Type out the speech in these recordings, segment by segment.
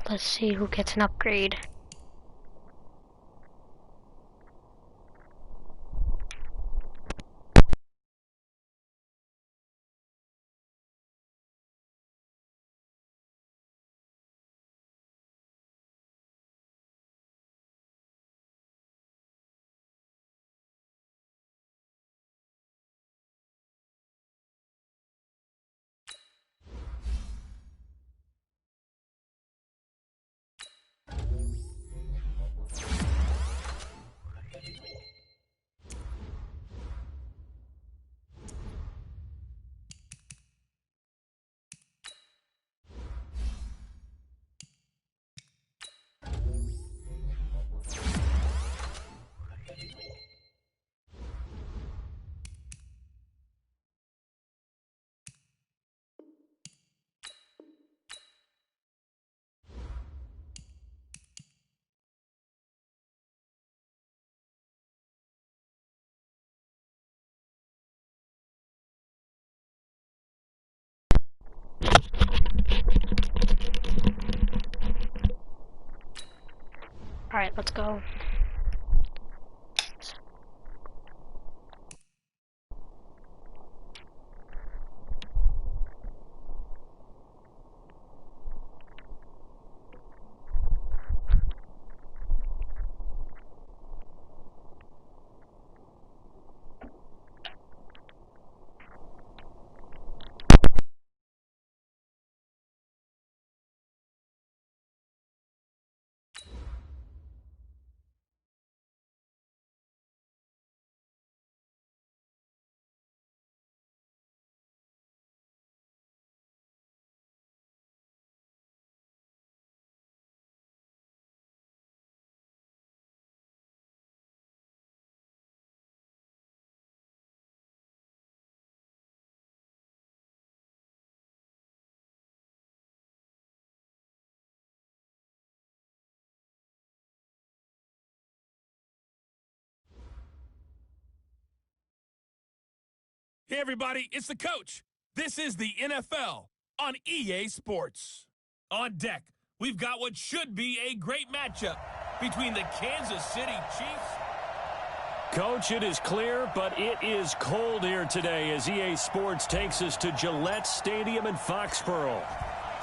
Let's see who gets an upgrade. Alright, let's go. Hey everybody, it's the coach. This is the NFL on EA Sports. On deck, we've got what should be a great matchup between the Kansas City Chiefs. Coach, it is clear, but it is cold here today as EA Sports takes us to Gillette Stadium in Foxborough.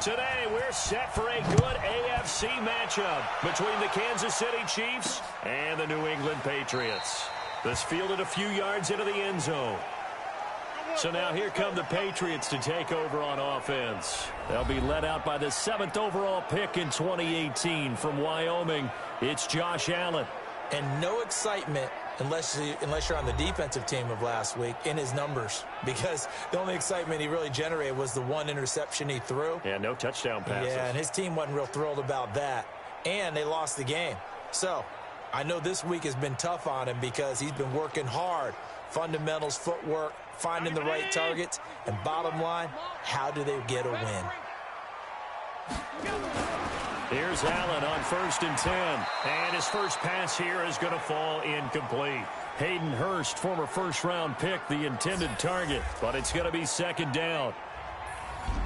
Today, we're set for a good AFC matchup between the Kansas City Chiefs and the New England Patriots. This fielded a few yards into the end zone. So now here come the Patriots to take over on offense. They'll be led out by the 7th overall pick in 2018 from Wyoming. It's Josh Allen. And no excitement unless you're on the defensive team of last week in his numbers, because the only excitement he really generated was the one interception he threw. Yeah, no touchdown passes. Yeah, and his team wasn't real thrilled about that. And they lost the game. So I know this week has been tough on him because he's been working hard. Fundamentals, footwork, finding the right targets, and bottom line, how do they get a win? Here's Allen on 1st and 10. And his first pass here is going to fall incomplete. Hayden Hurst, former first-round pick, the intended target, but it's going to be 2nd down.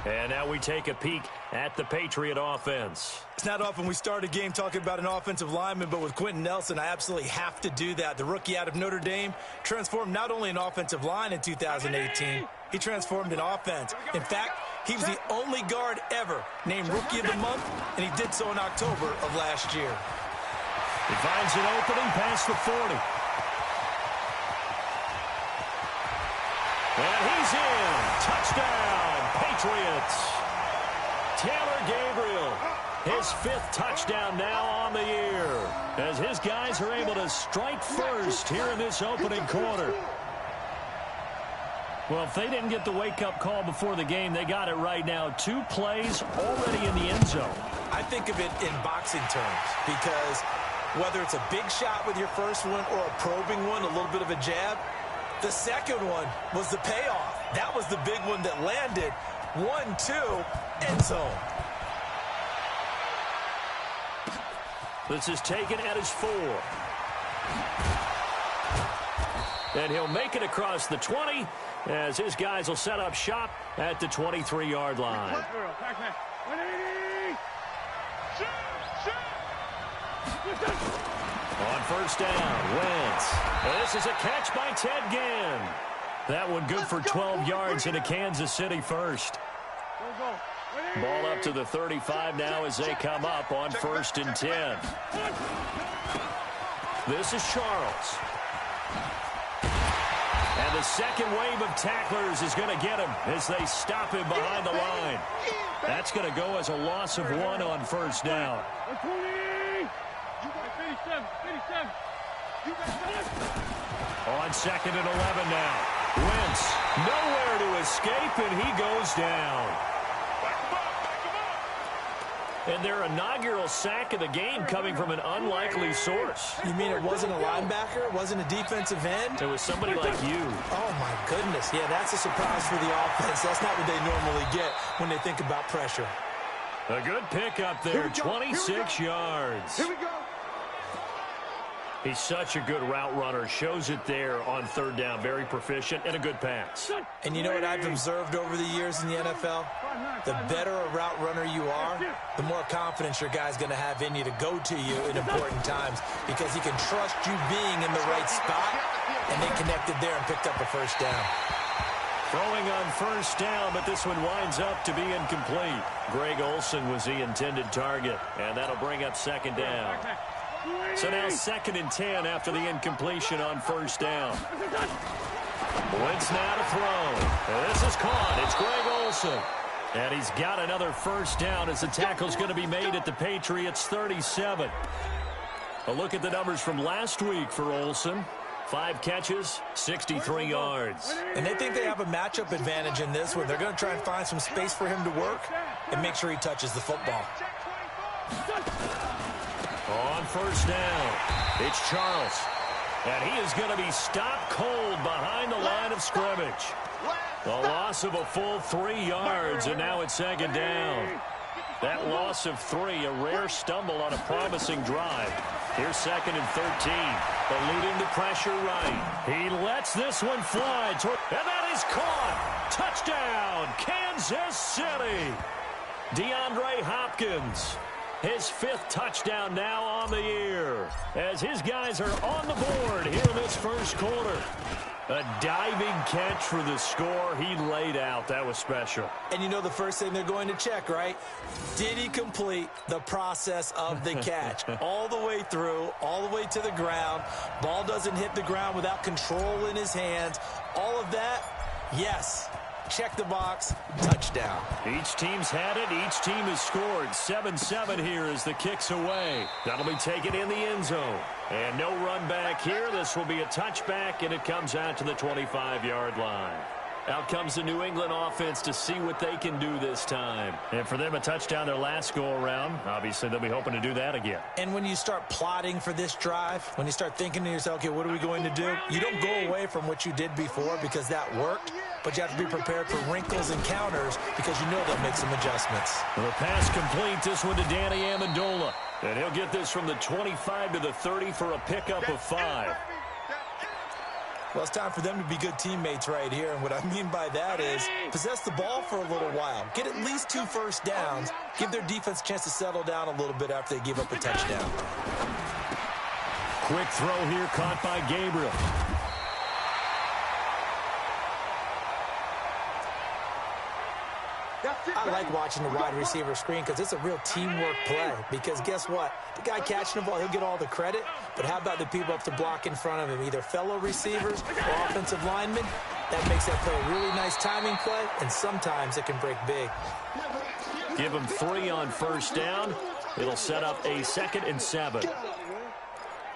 And now we take a peek at the Patriot offense. It's not often we start a game talking about an offensive lineman, but with Quentin Nelson, I absolutely have to do that. The rookie out of Notre Dame transformed not only an offensive line in 2018, he transformed an offense. In fact, he was the only guard ever named Rookie of the Month, and he did so in October of last year. He finds an opening past the 40. And he's in. Touchdown, Patriots. Taylor Gabriel, his 5th touchdown now on the year, as his guys are able to strike first here in this opening quarter. Well, if they didn't get the wake-up call before the game, they got it right now. 2 plays already in the end zone. I think of it in boxing terms, because whether it's a big shot with your first one or a probing one, a little bit of a jab, the second one was the payoff. That was the big one that landed. 1-2, end zone. This is taken at his 4. And he'll make it across the 20 as his guys will set up shop at the 23-yard line. first down. Wentz. This is a catch by Ted Ginn. That one good for 12 yards into Kansas City first. Ball up to the 35 now as they come up on 1st and 10. This is Charles. And the second wave of tacklers is going to get him as they stop him behind the line. That's going to go as a loss of 1 on 1st down. On 2nd and 11 now. Wentz nowhere to escape, and he goes down. And their inaugural sack of the game coming from an unlikely source. You mean it wasn't a linebacker? It wasn't a defensive end? It was somebody like you. Oh, my goodness. Yeah, that's a surprise for the offense. That's not what they normally get when they think about pressure. A good pickup there, 26 yards. Here we go. He's such a good route runner. Shows it there on 3rd down. Very proficient and a good pass. And you know what I've observed over the years in the NFL? The better a route runner you are, the more confidence your guy's going to have in you to go to you in important times because he can trust you being in the right spot, and they connected there and picked up a 1st down. Throwing on 1st down, but this one winds up to be incomplete. Greg Olsen was the intended target, and that'll bring up 2nd down. So now 2nd and 10 after the incompletion on 1st down. Wentz now to throw. And this is caught. It's Greg Olsen. And he's got another 1st down as the tackle's going to be made at the Patriots 37. A look at the numbers from last week for Olsen. 5 catches, 63 yards. And they think they have a matchup advantage in this one. They're going to try and find some space for him to work and make sure he touches the football. On 1st down, it's Charles. And he is going to be stopped cold behind the line of scrimmage. A loss of a full 3 yards, and now it's 2nd down. That loss of 3, a rare stumble on a promising drive. Here's 2nd and 13. The lead into pressure right. He lets this one fly. And that is caught. Touchdown, Kansas City. DeAndre Hopkins. His 5th touchdown now on the year as his guys are on the board here in this 1st quarter. A diving catch for the score. He laid out. That was special. And you know the first thing they're going to check, right? Did he complete the process of the catch? All the way through, all the way to the ground. Ball doesn't hit the ground without control in his hands. All of that, yes. Check the box, touchdown. Each team's had it. Each team has scored. 7-7 here as the kick's away. That'll be taken in the end zone. And no run back here. This will be a touchback, and it comes out to the 25-yard line. Out comes the New England offense to see what they can do this time. And for them, a touchdown their last go-around. Obviously, they'll be hoping to do that again. And when you start plotting for this drive, when you start thinking to yourself, okay, what are we going to do? You don't go away from what you did before because that worked, but you have to be prepared for wrinkles and counters because you know they'll make some adjustments. The pass complete. This one to Danny Amendola. And he'll get this from the 25 to the 30 for a pickup of 5. Well, it's time for them to be good teammates right here, and what I mean by that is possess the ball for a little while. Get at least 2 first downs. Give their defense a chance to settle down a little bit after they give up a touchdown. Quick throw here caught by Gabriel. I like watching the wide receiver screen because it's a real teamwork play. Because guess what? The guy catching the ball, he'll get all the credit. But how about the people up to block in front of him? Either fellow receivers or offensive linemen. That makes that play a really nice timing play, and sometimes it can break big. Give him 3 on 1st down. It'll set up a 2nd and 7.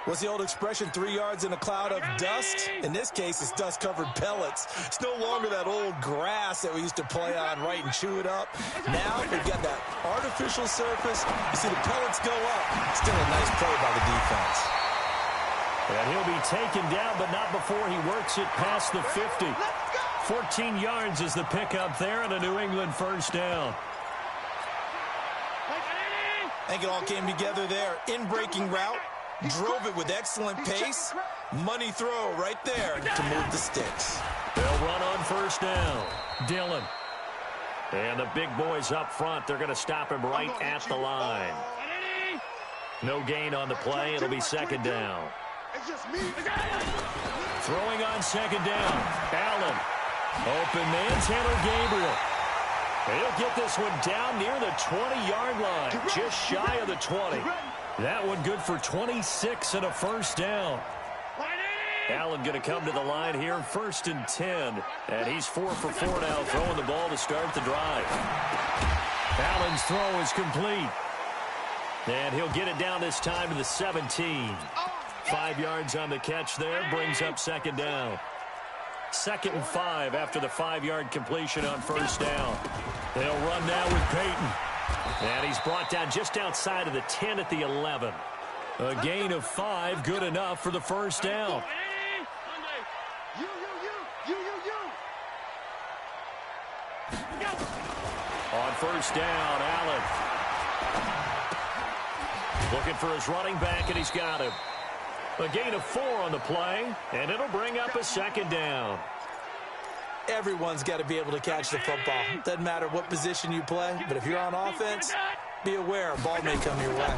What's the old expression, 3 yards in a cloud of dust? In this case, it's dust-covered pellets. It's no longer that old grass that we used to play on, right, and chew it up. Now we've got that artificial surface. You see the pellets go up. Still a nice play by the defense. And he'll be taken down, but not before he works it past the 50. 14 yards is the pickup there, and a New England 1st down. I think it all came together there. In-breaking route. Drove it with excellent pace. Money throw right there to move the sticks. They'll run on 1st down. Dillon. And the big boys up front, they're going to stop him right at the line. No gain on the play. It'll be second down. Throwing on second down. Allen. Open manhandle Gabriel. He'll get this one down near the 20-yard line. Just shy of the 20. That one good for 26 and a first down. Allen going to come to the line here, 1st and 10. And he's 4 for 4 now, throwing the ball to start the drive. Allen's throw is complete. And he'll get it down this time to the 17. 5 yards on the catch there, brings up second down. 2nd and 5 after the 5-yard completion on first down. They'll run now with Peyton. And he's brought down just outside of the 10 at the 11. A gain of 5, good enough for the first down. On first down, Allen. Looking for his running back, and he's got him. A gain of 4 on the play, and it'll bring up a second down. Everyone's got to be able to catch the football. Doesn't matter what position you play, but if you're on offense, be aware a ball may come your way.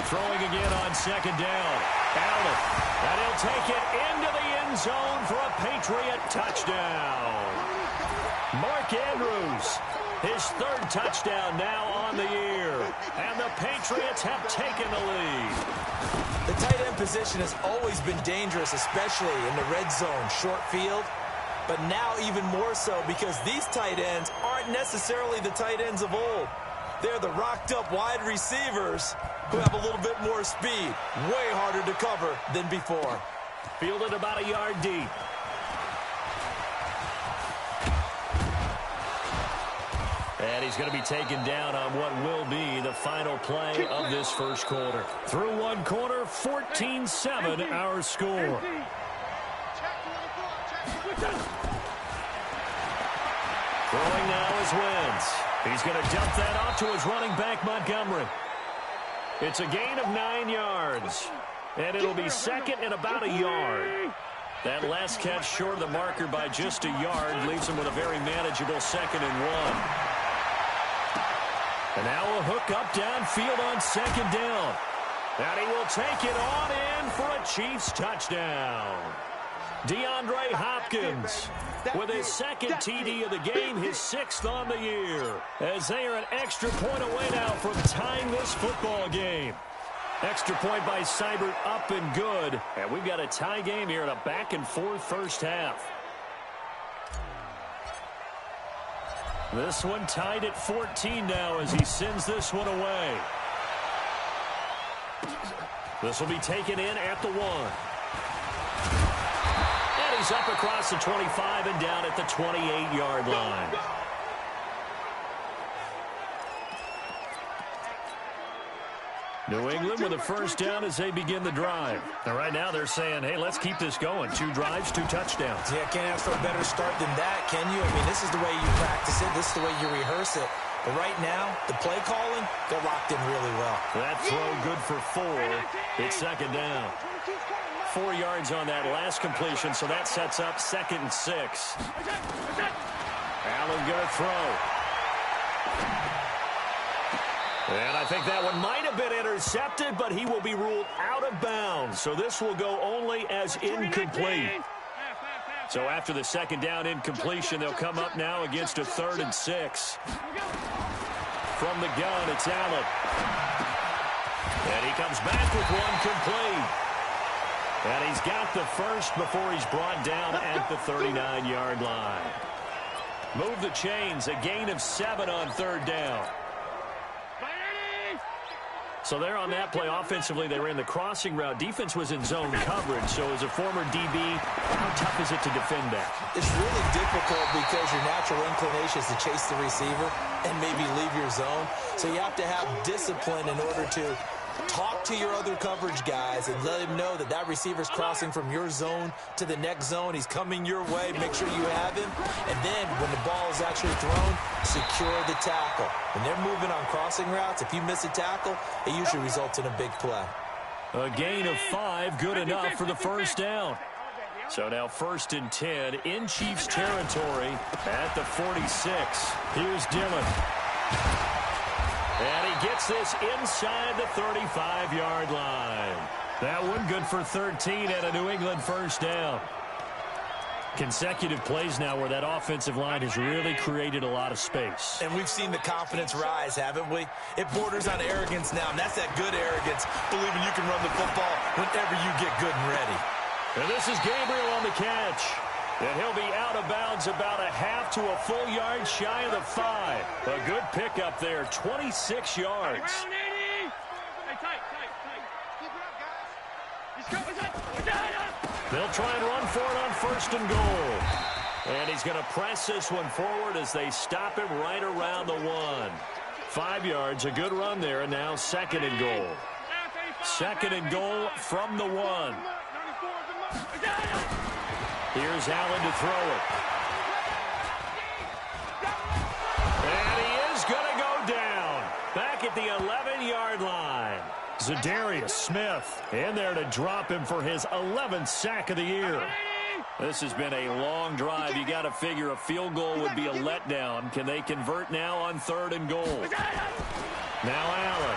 Throwing again on second down. Allen. And he'll take it into the end zone for a Patriot touchdown. Mark Andrews, his 3rd touchdown now on the year. And the Patriots have taken the lead. The tight end position has always been dangerous, especially in the red zone, short field. But now even more so because these tight ends aren't necessarily the tight ends of old. They're the rocked-up wide receivers who have a little bit more speed. Way harder to cover than before. Fielded about a yard deep. And he's going to be taken down on what will be the final play of this first quarter. Through one quarter, 14-7 our score. Throwing now is Wentz. He's going to dump that off to his running back, Montgomery. It's a gain of 9 yards. And it'll be second and about a yard. That last catch short of the marker by just a yard leaves him with a very manageable 2nd and 1. And now a hook up downfield on second down. And he will take it on in for a Chiefs touchdown. DeAndre Hopkins with his 2nd TD of the game, his 6th on the year. As they are an extra point away now from tying this football game. Extra point by Seibert up and good. And we've got a tie game here in a back-and-forth first half. This one tied at 14 now as he sends this one away. This will be taken in at the 1. And he's up across the 25 and down at the 28-yard line. New England with a first down as they begin the drive. And right now they're saying, hey, let's keep this going. 2 drives, 2 touchdowns. Yeah, can't ask for a better start than that, can you? I mean, this is the way you practice it. This is the way you rehearse it. But right now, the play calling, they're locked in really well. That throw good for 4. It's second down. 4 yards on that last completion, so that sets up 2nd and 6. Allen going to throw. And I think that one might have been intercepted, but he will be ruled out of bounds. So this will go only as incomplete. So after the second down incompletion, they'll come up now against a 3rd and 6. From the gun, it's Allen. And he comes back with one complete. And he's got the first before he's brought down at the 39-yard line. Move the chains, a gain of 7 on 3rd down. So there on that play, offensively, they ran the crossing route. Defense was in zone coverage. So as a former DB, how tough is it to defend that? It's really difficult because your natural inclination is to chase the receiver and maybe leave your zone. So you have to have discipline in order to talk to your other coverage guys and let him know that that receiver's crossing from your zone to the next zone. He's coming your way. Make sure you have him. And then when the ball is actually thrown, secure the tackle. When they're moving on crossing routes, if you miss a tackle, it usually results in a big play. A gain of 5, good enough for the first down. So now 1st and 10 in Chiefs territory at the 46. Here's Dillon. And he gets this inside the 35-yard line. That one good for 13 and a New England first down. Consecutive plays now where that offensive line has really created a lot of space. And we've seen the confidence rise, haven't we? It borders on arrogance now, and that's that good arrogance, believing you can run the football whenever you get good and ready. And this is Gabriel on the catch. And he'll be out of bounds about a half to a full yard shy of the 5. A good pickup there, 26 yards. They'll try and run for it on first and goal. And he's going to press this one forward as they stop him right around the 1. 5 yards, a good run there, and now second and goal. Second and goal from the 1. Here's Allen to throw it. And he is going to go down. Back at the 11-yard line. Zadarius Smith in there to drop him for his 11th sack of the year. This has been a long drive. You got to figure a field goal would be a letdown. Can they convert now on third and goal? Now Allen.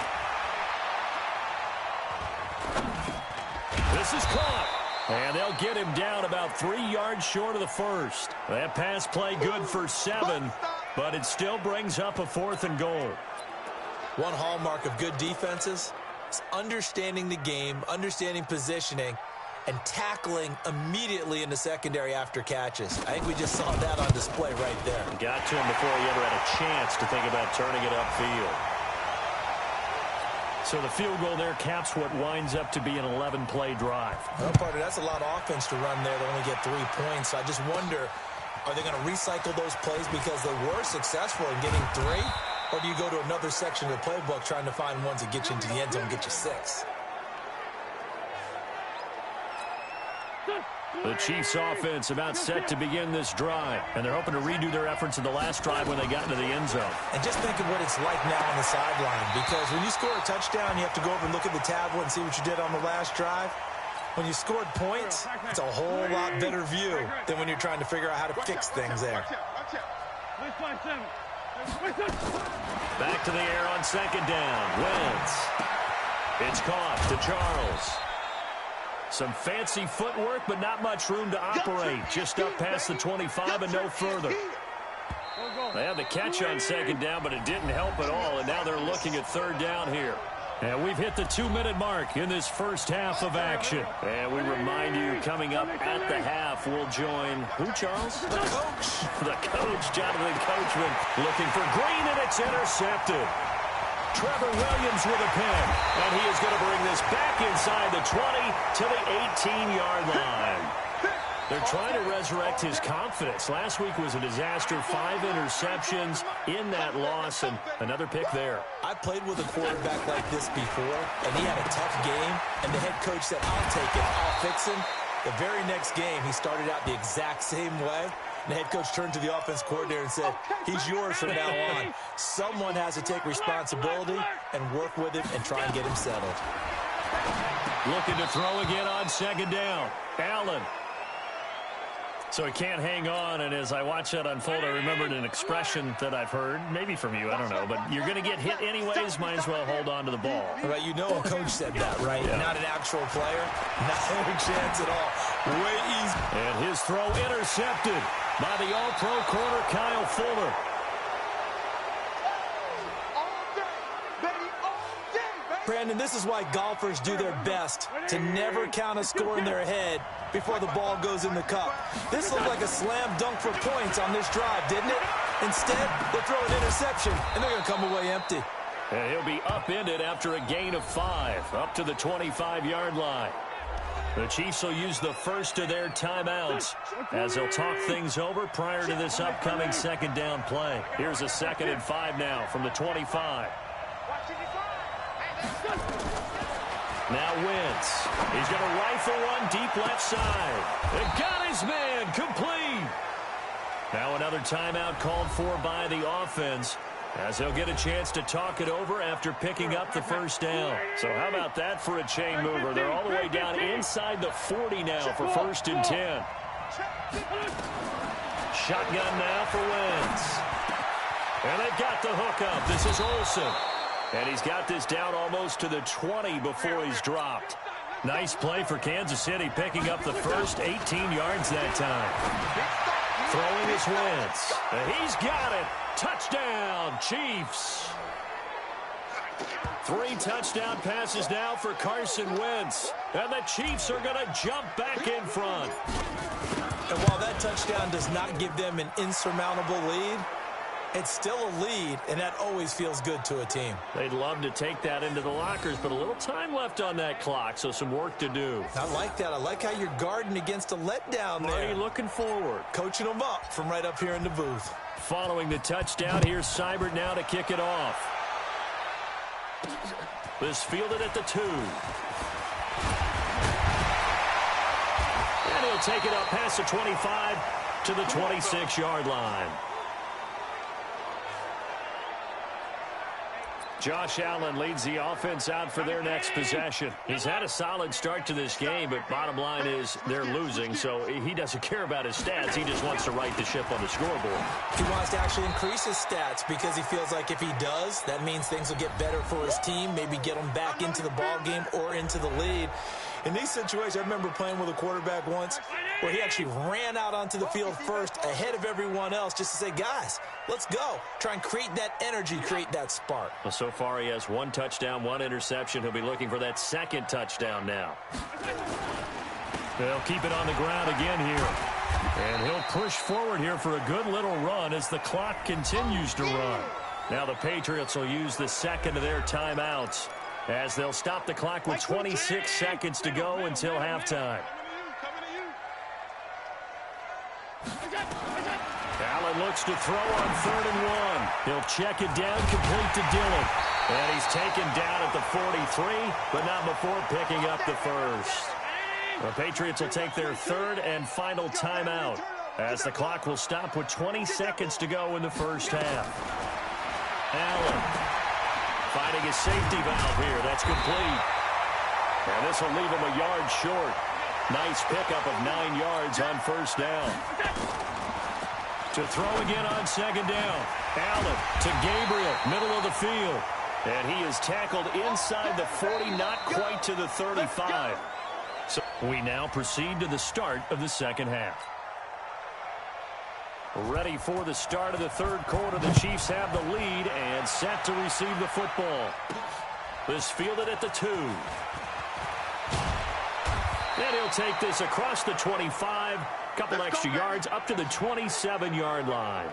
This is caught. And they'll get him down about 3 yards short of the first. That pass play good for 7, but it still brings up a fourth and goal. One hallmark of good defenses is understanding the game, understanding positioning, and tackling immediately in the secondary after catches. I think we just saw that on display right there. Got to him before he ever had a chance to think about turning it upfield. So the field goal there caps what winds up to be an 11-play drive. Well, partner, that's a lot of offense to run there to only get 3 points. So I just wonder, are they going to recycle those plays because they were successful in getting 3? Or do you go to another section of the playbook trying to find ones that get you into the end zone and get you 6? The Chiefs offense about set to begin this drive. And they're hoping to redo their efforts in the last drive when they got into the end zone. And just think of what it's like now on the sideline. Because when you score a touchdown, you have to go over and look at the tablet and see what you did on the last drive. When you scored points, it's a whole lot better view than when you're trying to figure out how to fix things there. Back to the air on second down. Wentz. It's caught to Charles. Some fancy footwork, but not much room to operate. Just up past the 25 and no further. They had the catch on second down, but it didn't help at all, and now they're looking at third down here. And we've hit the 2-minute mark in this first half of action. And we remind you, coming up at the half, we'll join, who, Charles? The coach. The coach, Jonathan Coachman, looking for Green, and it's intercepted. Trevor Williams with a pick, and he is going to bring this back inside the 20 to the 18-yard line. They're trying to resurrect his confidence. Last week was a disaster, 5 interceptions in that loss, and another pick there. I played with a quarterback like this before, and he had a tough game, and the head coach said, I'll take it, I'll fix him. The very next game, he started out the exact same way. The head coach turned to the offense coordinator and said, he's yours from now on. Someone has to take responsibility and work with him and try and get him settled. Looking to throw again on second down. Allen. So he can't hang on, and as I watch that unfold, I remembered an expression that I've heard, maybe from you, I don't know, but you're going to get hit anyways, might as well hold on to the ball. Right, you know a coach said that, right? Yeah. Not an actual player. Not any chance at all. Way easy. And his throw intercepted by the all-pro corner, Kyle Fuller. Brandon, this is why golfers do their best to never count a score in their head before the ball goes in the cup. This looked like a slam dunk for points on this drive, didn't it? Instead, they throw an interception, and they're going to come away empty. And he'll be upended after a gain of 5, up to the 25-yard line. The Chiefs will use the first of their timeouts as they'll talk things over prior to this upcoming second down play. Here's a 2nd and 5 now from the 25. Now Wentz. He's going to rifle one deep left side. It got his man complete. Now another timeout called for by the offense as they'll get a chance to talk it over after picking up the first down. So how about that for a chain mover? They're all the way down inside the 40 now for 1st and 10. Shotgun now for Wentz. And they've got the hook up. This is Olsen. And he's got this down almost to the 20 before he's dropped. Nice play for Kansas City, picking up the first 18 yards that time. Throwing his Wentz. He's got it. Touchdown, Chiefs. 3 touchdown passes now for Carson Wentz. And the Chiefs are going to jump back in front. And while that touchdown does not give them an insurmountable lead, it's still a lead, and that always feels good to a team. They'd love to take that into the lockers, but a little time left on that clock, so some work to do. I like that. I like how you're guarding against a letdown there. Marty looking forward. Coaching them up from right up here in the booth. Following the touchdown, here's Seibert now to kick it off. This fielded at the 2. And he'll take it up past the 25 to the 26-yard line. Josh Allen leads the offense out for their next possession. He's had a solid start to this game, but bottom line is they're losing, so he doesn't care about his stats. He just wants to right the ship on the scoreboard. He wants to actually increase his stats because he feels like if he does, that means things will get better for his team, maybe get him back into the ball game or into the lead. In these situations, I remember playing with a quarterback once where he actually ran out onto the field first ahead of everyone else just to say, guys, let's go. Try and create that energy, create that spark. Well, so far he has 1 touchdown, 1 interception. He'll be looking for that 2nd touchdown now. They'll keep it on the ground again here. And he'll push forward here for a good little run as the clock continues to run. Now the Patriots will use the 2nd of their timeouts as they'll stop the clock with 26 seconds to go until halftime. Allen looks to throw on 3rd and 1. He'll check it down, complete to Dillon. And he's taken down at the 43, but not before picking up the first. The Patriots will take their 3rd and final timeout as the clock will stop with 20 seconds to go in the first half. Allen finding his safety valve here. That's complete. And this will leave him a yard short. Nice pickup of 9 yards on 1st down. To throw again on 2nd down. Allen to Gabriel, middle of the field. And he is tackled inside the 40, not quite to the 35. So we now proceed to the start of the 2nd half. Ready for the start of the 3rd quarter. The Chiefs have the lead and set to receive the football. This fielded at the 2. And he'll take this across the 25. Couple extra yards up to the 27-yard line.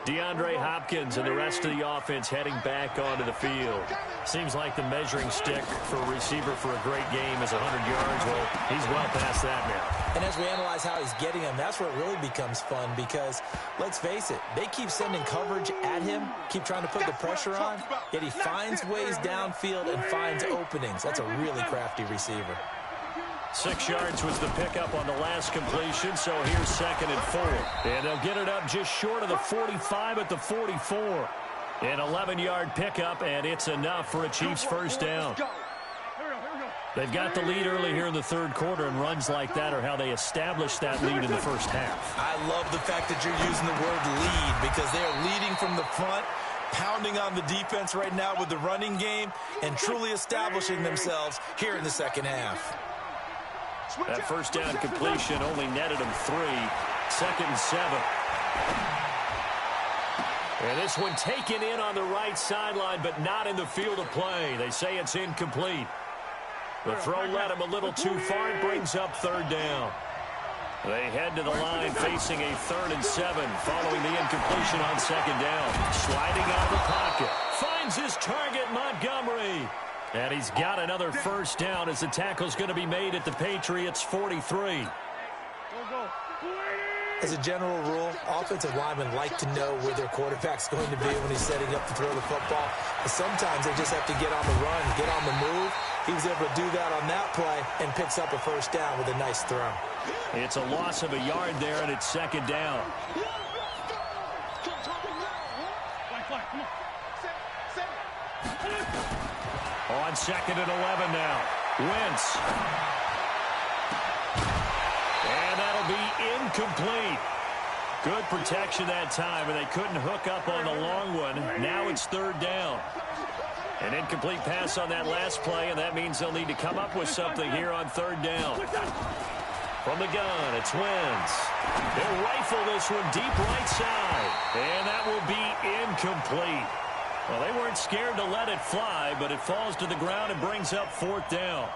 DeAndre Hopkins and the rest of the offense heading back onto the field. Seems like the measuring stick for a receiver for a great game is 100 yards. Well, he's well past that now. And as we analyze how he's getting them, that's where it really becomes fun because, let's face it, they keep sending coverage at him, keep trying to put the pressure on, yet he finds ways downfield and finds openings. That's a really crafty receiver. 6 yards was the pickup on the last completion, so here's 2nd and 4. And they'll get it up just short of the 45 at the 44. An 11-yard pickup, and it's enough for a Chiefs 1st down. They've got the lead early here in the 3rd quarter, and runs like that are how they establish that lead in the 1st half. I love the fact that you're using the word lead because they're leading from the front, pounding on the defense right now with the running game, and truly establishing themselves here in the 2nd half. That 1st down completion only netted him 3. 2nd and 7. And this one taken in on the right sideline, but not in the field of play. They say it's incomplete. The throw led him a little too far. It brings up 3rd down. They head to the line facing a 3rd and 7 following the incompletion on 2nd down. Sliding out of the pocket. Finds his target, Montgomery. And he's got another 1st down as the tackle's going to be made at the Patriots' 43. As a general rule, offensive linemen like to know where their quarterback's going to be when he's setting up to throw the football. But sometimes they just have to get on the run, get on the move. He was able to do that on that play and picks up a 1st down with a nice throw. It's a loss of a yard there, and it's 2nd down. On 2nd and 11 now. Wentz. And that'll be incomplete. Good protection that time, and they couldn't hook up on the long one. Now it's third down. An incomplete pass on that last play, and that means they'll need to come up with something here on third down. From the gun, it's Wentz. They'll rifle this one deep right side, and that will be incomplete. Well, they weren't scared to let it fly, but it falls to the ground and brings up fourth down.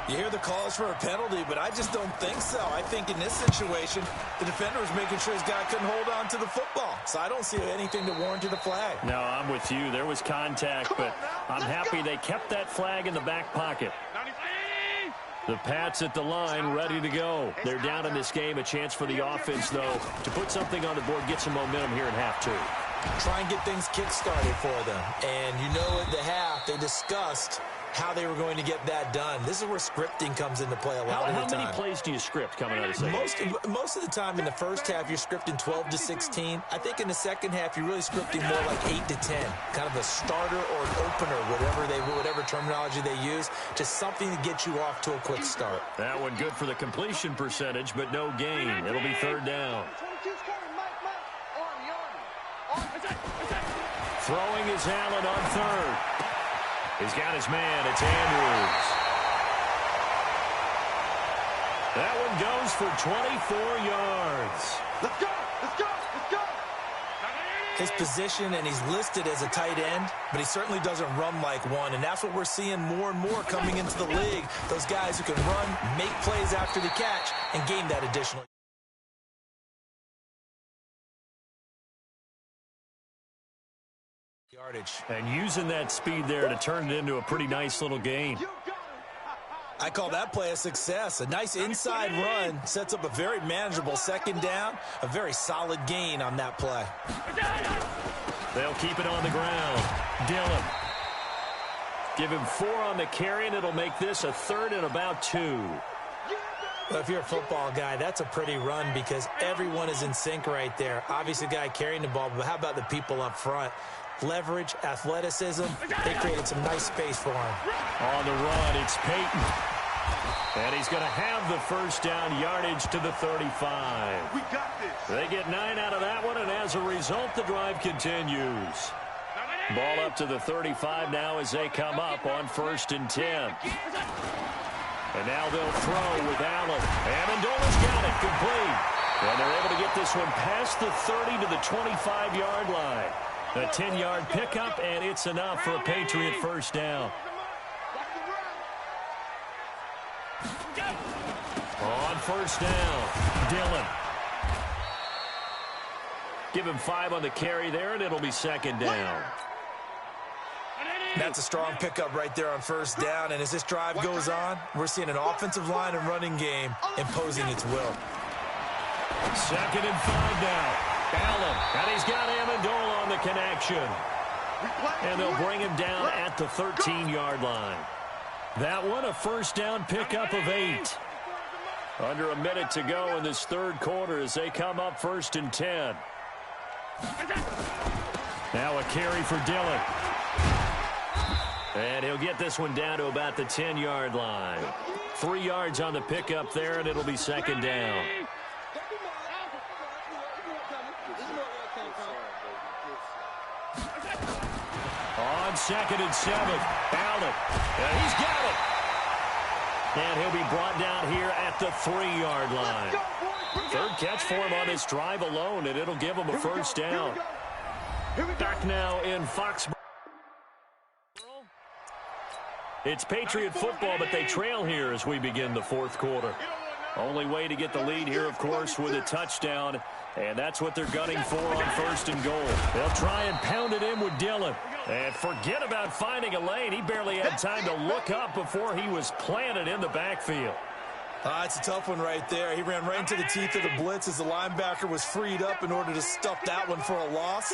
You hear the calls for a penalty, but I just don't think so. I think in this situation, the defender was making sure his guy couldn't hold on to the football. So I don't see anything to warrant a flag. No, I'm with you. There was contact, but I'm happy they kept that flag in the back pocket. The Pats at the line, ready to go. They're down in this game. A chance for the offense, though, to put something on the board, get some momentum here in half two. Try and get things kick-started for them. And you know at the half, they discussed how they were going to get that done. This is where scripting comes into play a lot of the time. How many plays do you script coming out of the second? Most of the time in the first half, you're scripting 12 to 16. I think in the second half, you're really scripting more like 8 to 10. Kind of a starter or an opener, whatever terminology they use. Just something to get you off to a quick start. That one good for the completion percentage, but no gain. It'll be third down. Throwing is Allen on third. He's got his man. It's Andrews. That one goes for 24 yards. Let's go! Let's go! Let's go! His position, and he's listed as a tight end, but he certainly doesn't run like one, and that's what we're seeing more and more coming into the league. Those guys who can run, make plays after the catch, and gain that additional yardage. And using that speed there to turn it into a pretty nice little gain. I call that play a success. A nice inside run sets up a very manageable second down, a very solid gain on that play. They'll keep it on the ground. Dillon. Give him 4 on the carry, and it'll make this a third and about 2. Well, if you're a football guy, that's a pretty run because everyone is in sync right there. Obviously, the guy carrying the ball, but how about the people up front? Leverage, athleticism, they created some nice space for him. On the run, it's Peyton. And he's going to have the first down, yardage to the 35. We got this. They get 9 out of that one, and as a result, the drive continues. Ball up to the 35 now as they come up on 1st and 10. And now they'll throw with Allen. Amendola's got it, complete. And they're able to get this one past the 30 to the 25-yard line. A 10-yard pickup, and it's enough for a Patriot first down. On 1st down, Dillon. Give him 5 on the carry there, and it'll be 2nd down. That's a strong pickup right there on 1st down, and as this drive goes on, we're seeing an offensive line and running game imposing its will. 2nd and 5 now. Allen, and he's got Amendola on the connection. And they'll bring him down at the 13-yard line. That one, a first down pickup of 8. Under a minute to go in this third quarter as they come up 1st and 10. Now a carry for Dillon. And he'll get this one down to about the 10-yard line. 3 yards on the pickup there, and it'll be 2nd down. On 2nd and 7, Allen. And he's got it. And he'll be brought down here at the 3-yard line. 3rd catch for him on this drive alone, and it'll give him a first down. Back now in Foxborough. It's Patriot football, but they trail here as we begin the 4th quarter. Only way to get the lead here, of course, with a touchdown, and that's what they're gunning for on 1st and goal. They'll try and pound it in with Dillon. And forget about finding a lane. He barely had time to look up before he was planted in the backfield. It's a tough one right there. He ran right into the teeth of the blitz as the linebacker was freed up in order to stuff that one for a loss.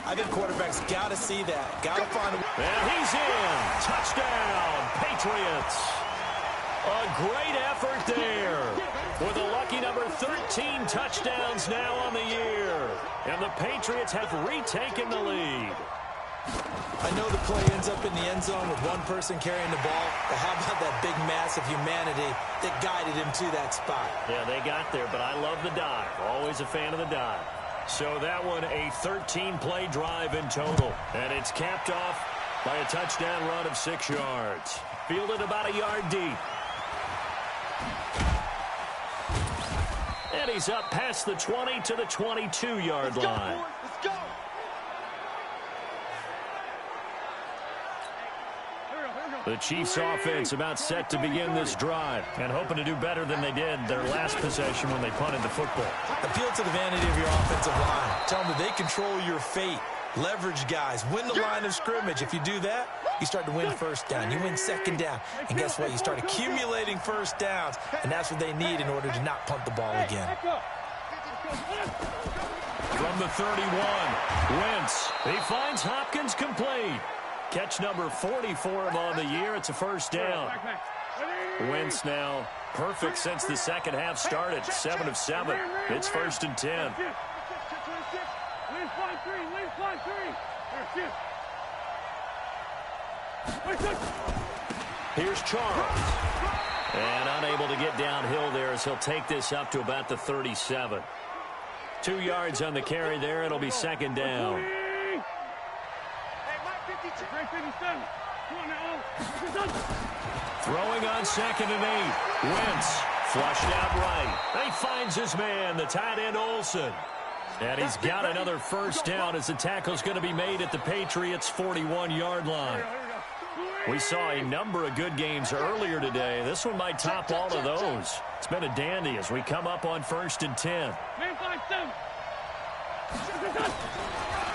I think quarterbacks got to see that. Got to find a... And he's in. Touchdown, Patriots. A great effort there. With a lucky number 13 touchdowns now on the year. And the Patriots have retaken the lead. I know the play ends up in the end zone with one person carrying the ball, but how about that big mass of humanity that guided him to that spot? Yeah, they got there, but I love the dive. Always a fan of the dive. So that one, a 13-play drive in total. And it's capped off by a touchdown run of 6 yards. Fielded about a yard deep. And he's up past the 20 to the 22-yard line. Let's go. The Chiefs offense about set to begin this drive and hoping to do better than they did their last possession when they punted the football. Appeal to the vanity of your offensive line. Tell them that they control your fate. Leverage guys. Win the line of scrimmage. If you do that, you start to win first down. You win second down. And guess what? You start accumulating first downs. And that's what they need in order to not punt the ball again. From the 31, Wentz. He finds Hopkins complete. Catch number 40 for him on the year. It's a first down. Wentz now perfect since the second half started. 7 of 7. It's 1st and 10. Here's Charles. And unable to get downhill there as he'll take this up to about the 37. 2 yards on the carry there. It'll be second down. Throwing on 2nd and 8. Wentz flushed out right. He finds his man, the tight end Olsen. And he's got another first down as the tackle's going to be made at the Patriots' 41-yard line. We saw a number of good games earlier today. This one might top all of those. It's been a dandy as we come up on 1st and 10.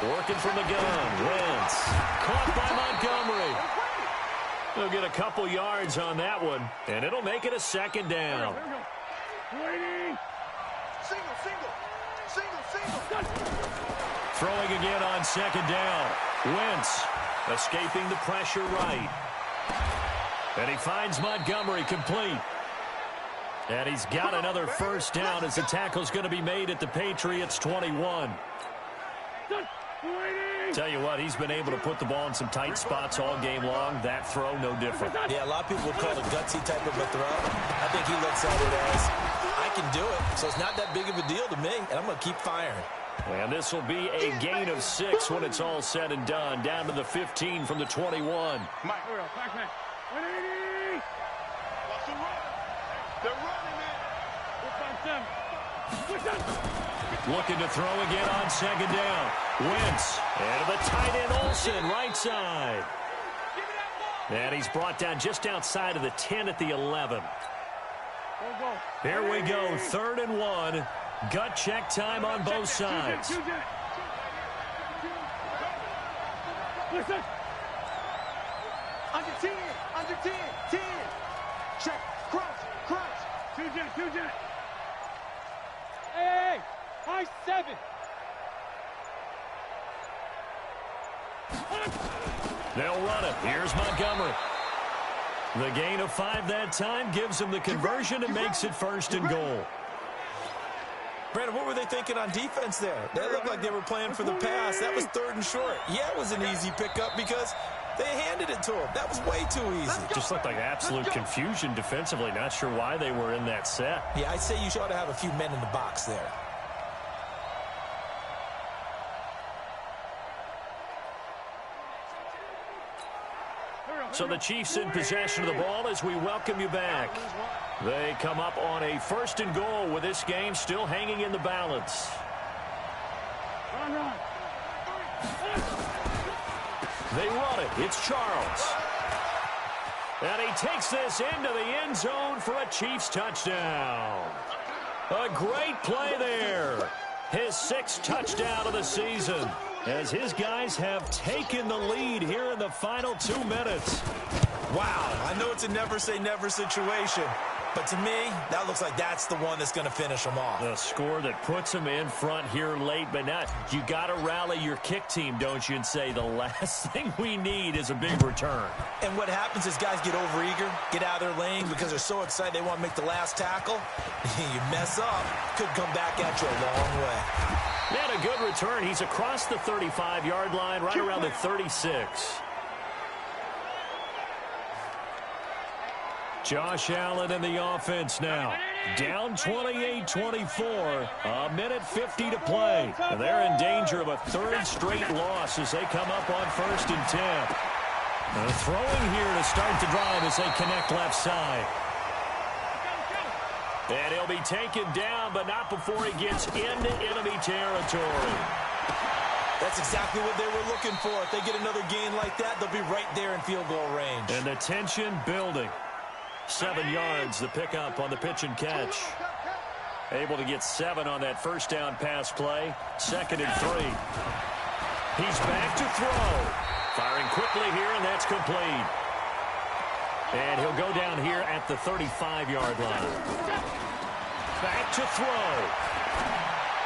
Working from the gun. Wentz. Caught by Montgomery. He'll get a couple yards on that one, and it'll make it a second down. Throwing again on second down. Wentz escaping the pressure right. And he finds Montgomery complete. And he's got another first down as the tackle's going to be made at the Patriots' 21. Tell you what, he's been able to put the ball in some tight spots all game long. That throw, no different. Yeah, a lot of people would call it a gutsy type of a throw. I think he looks at it as, I can do it, so it's not that big of a deal to me, and I'm going to keep firing. And this will be a gain of 6 when it's all said and done. Down to the 15 from the 21. Looking to throw again on second down. Wentz. And the tight end Olsen, right side. And he's brought down just outside of the 10 at the 11. Here we go, 3rd and 1. Gut check time on both sides. Under 10, under 10, 10. Check, crunch. 2 jet. Hey, high 7. They'll run it. Here's Montgomery. The gain of 5 that time gives him the conversion and makes it 1st and goal. Brandon, what were they thinking on defense there? They looked like they were playing for the pass. That was 3rd and short. Yeah, it was an easy pickup because they handed it to him. That was way too easy. Just looked like absolute confusion defensively. Not sure why they were in that set. Yeah, I'd say you ought to have a few men in the box there. So the Chiefs in possession of the ball as we welcome you back. They come up on a 1st and goal with this game still hanging in the balance. They run it. It's Charles. And he takes this into the end zone for a Chiefs touchdown. A great play there. His 6th touchdown of the season, as his guys have taken the lead here in the final 2 minutes. Wow, I know it's a never say never situation, but to me, that looks like that's the one that's going to finish them off. The score that puts them in front here late, but not. You got to rally your kick team, don't you, and say the last thing we need is a big return. And what happens is guys get overeager, get out of their lane because they're so excited they want to make the last tackle. You mess up, could come back at you a long way. And a good return. He's across the 35-yard line, right around the 36. Josh Allen in the offense now. Down 28-24. A minute 50 to play. And they're in danger of a third straight loss as they come up on 1st and 10. Throwing here to start the drive as they connect left side. And he'll be taken down, but not before he gets into enemy territory. That's exactly what they were looking for. If they get another gain like that, they'll be right there in field goal range. And the tension building. 7 yards, the pickup on the pitch and catch. Able to get 7 on that first down pass play. 2nd and 3. He's back to throw. Firing quickly here, and that's complete. And he'll go down here at the 35-yard line. Back to throw.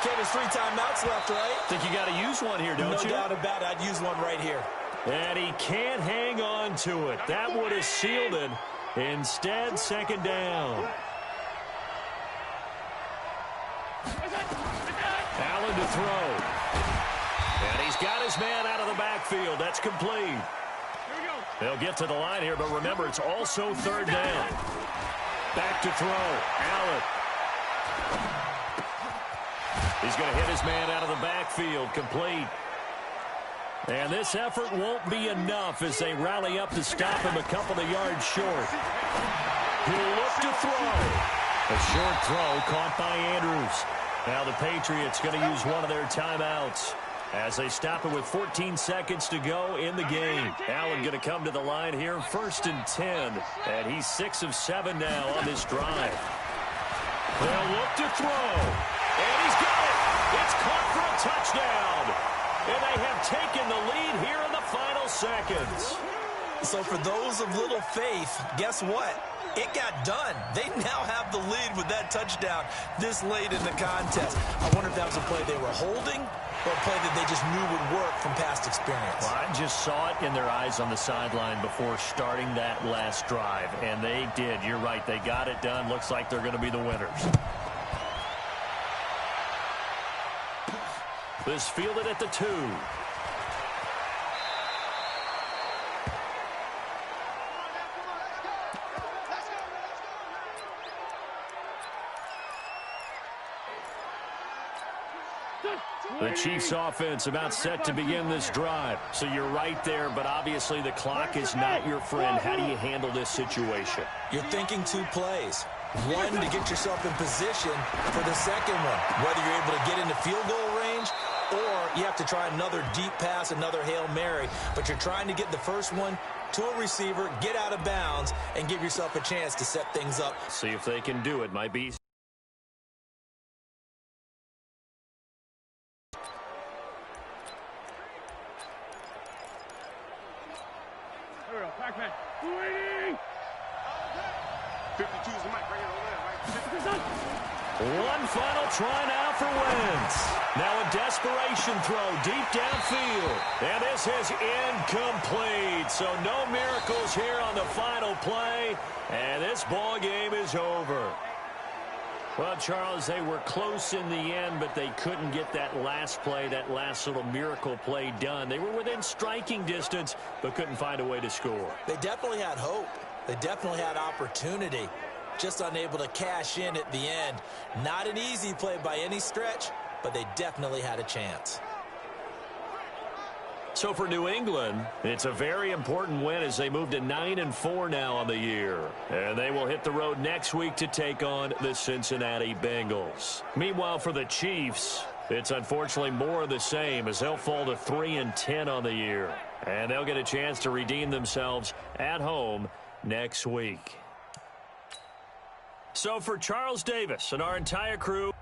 There's 3 timeouts left, right? Think you got to use one here, don't you? No doubt about it. I'd use one right here. And he can't hang on to it. That would have sealed it. Instead, 2nd down. Allen to throw. And he's got his man out of the backfield. That's complete. They'll get to the line here, but remember, it's also 3rd down. Back to throw. Allen. He's going to hit his man out of the backfield. Complete. And this effort won't be enough as they rally up to stop him a couple of yards short. He'll look to throw. A short throw caught by Andrews. Now the Patriots going to use one of their timeouts as they stop it with 14 seconds to go in the game. Allen going to come to the line here, 1st and 10. And he's 6 of 7 now on this drive. They'll look to throw. And he's got it. It's caught for a touchdown. And they have taken the lead here in the final seconds. So for those of little faith, guess what? It got done. They now have the lead with that touchdown this late in the contest. I wonder if that was a play they were holding or a play that they just knew would work from past experience. Well, I just saw it in their eyes on the sideline before starting that last drive, and they did. You're right. They got it done. Looks like they're going to be the winners. This fielded at the 2. The Chiefs offense about set to begin this drive. So you're right there, but obviously the clock is not your friend. How do you handle this situation? You're thinking 2 plays. One to get yourself in position for the second one, whether you're able to get into field goal range or you have to try another deep pass, another Hail Mary. But you're trying to get the first one to a receiver, get out of bounds, and give yourself a chance to set things up. See if they can do it. Might be. Here we go, Pac-Man. 52 is the mic right here over there, right? One final try now for Wentz. Now a desperation throw deep downfield. And this is incomplete. So no miracles here on the final play. And this ball game is over. Well, Charles, they were close in the end, but they couldn't get that last play, that last little miracle play done. They were within striking distance, but couldn't find a way to score. They definitely had hope. They definitely had opportunity. Just unable to cash in at the end. Not an easy play by any stretch, but they definitely had a chance. So for New England, it's a very important win as they move to 9-4 now on the year. And they will hit the road next week to take on the Cincinnati Bengals. Meanwhile, for the Chiefs, it's unfortunately more of the same as they'll fall to 3-10 on the year. And they'll get a chance to redeem themselves at home next week. So for Charles Davis and our entire crew,